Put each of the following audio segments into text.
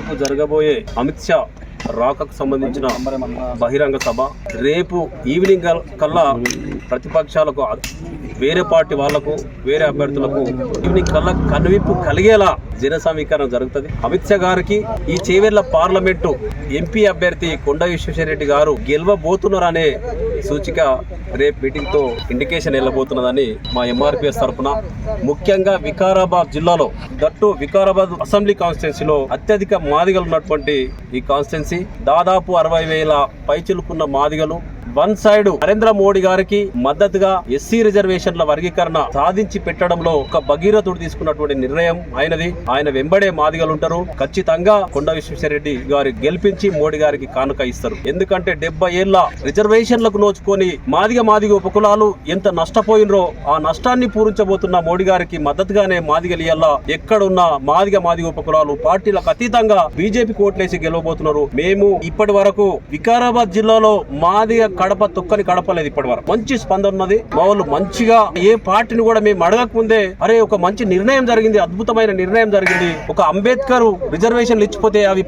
రేపు జరగబోయే అమిత్ షా రాకకు సంబంధించిన బహిరంగ సభ రేపు ఈవినింగ్ కల్లా ప్రతిపక్షాలకు వేరే పార్టీ వాళ్లకు వేరే అభ్యర్థులకు ఈవినింగ్ కల్లా కనువిప్పు కలిగేలా జన సమీకరణ జరుగుతుంది. అమిత్ షా గారికి ఈ చేవెళ్ల పార్లమెంటు ఎంపీ అభ్యర్థి కొండ విశ్వేశ్వరరెడ్డి గారు గెలవబోతున్నారనే సూచిక రేపు మీటింగ్ తో ఇండికేషన్ వెళ్ళబోతున్నదని మా ఎంఆర్పిఎస్ తరఫున, ముఖ్యంగా వికారాబాద్ జిల్లాలో దట్టు వికారాబాద్ అసెంబ్లీ కాన్స్టిట్యున్సీలో అత్యధిక మాదిగలు ఉన్నటువంటి ఈ కాన్స్టిట్యున్సీ దాదాపు 60,000 పైచిలుకున్న మాదిగలు వన్ సైడ్ నరేంద్ర మోడీ గారికి మద్దతుగా ఎస్సీ రిజర్వేషన్ల వర్గీకరణ సాధించి పెట్టడంలో ఒక భగీరథుడు తీసుకున్నటువంటి నిర్ణయం అయినది. ఆయన వెంబడే మాదిగలు ఉంటారు. ఖచ్చితంగా కొండ విశ్వేశ్వరరెడ్డి గారి గెలిపించి మోడీ గారికి కానుక ఇస్తారు. ఎందుకంటే 70 ఏళ్ల రిజర్వేషన్లకు నోచుకొని మాదిగ ఉపకులాలు ఎంత నష్టపోయినరో ఆ నష్టాన్ని పూరించబోతున్న మోడీ గారికి మద్దతుగానే మాదిగలియల్లా ఎక్కడున్న మాదిగ ఉపకులాలు పార్టీలకు అతీతంగా బీజేపీ ఓట్లేసి గెలవబోతున్నారు. మేము ఇప్పటి వరకు వికారాబాద్ జిల్లాలో మాదిగ కడప తొక్కని కడపలేదు. ఇప్పటి వరకు మంచి స్పందన ఉన్నది. మా వాళ్ళు మంచిగా ఏ పార్టీని కూడా మేము అడగక ముందే అరే ఒక మంచి నిర్ణయం జరిగింది, అద్భుతమైన నిర్ణయం జరిగింది, ఒక అంబేద్కర్ రిజర్వేషన్లు ఇచ్చిపోతే అవి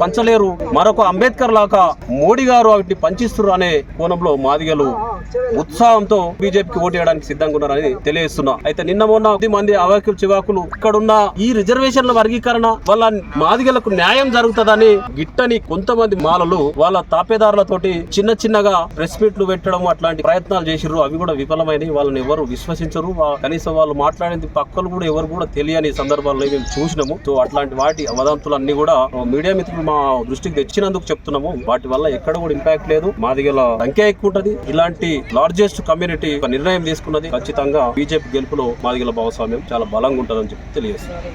పంచలేరు, మరొక అంబేద్కర్ లాగా మోడీ గారు వాటిని పంచిస్తున్నారు అనే కోణంలో మాదిగలు ఉత్సాహంతో బీజేపీకి ఓటు వేయడానికి సిద్ధంగా ఉన్నారని తెలియజేస్తున్నా. అయితే నిన్న మొన్న 10 మంది అవాకులు చివాకులు ఇక్కడున్న ఈ రిజర్వేషన్ల వర్గీకరణ వల్ల మాదిగలకు న్యాయం జరుగుతుందని గిట్టని కొంతమంది మాలలు వాళ్ళ తాపేదారులతోటి చిన్నగా ప్రెస్ మీట్లు పెట్టడం అట్లాంటి ప్రయత్నాలు చేసిర్రు. అవి కూడా విఫలమైనవి. వాళ్ళని ఎవరు విశ్వసించరు. కనీసం వాళ్ళు మాట్లాడేది పక్కలు కూడా ఎవరు కూడా తెలియని సందర్భాల్లో మేము చూసినాము. సో అట్లాంటి వాటి వదంతులన్నీ కూడా మీడియా మిత్రులు మా దృష్టికి తెచ్చినందుకు చెప్తున్నాము. వాటి వల్ల ఎక్కడ కూడా ఇంపాక్ట్ లేదు. మాదిగల సంఖ్య ఎక్కువ ఉంటది. ఇలాంటి లార్జెస్ట్ కమ్యూనిటీ నిర్ణయం తీసుకున్నది. ఖచ్చితంగా బీజేపీ గెలుపులో మాదిగల భాగస్వామ్యం చాలా బలంగా ఉంటుందని చెప్పి తెలియజేస్తుంది.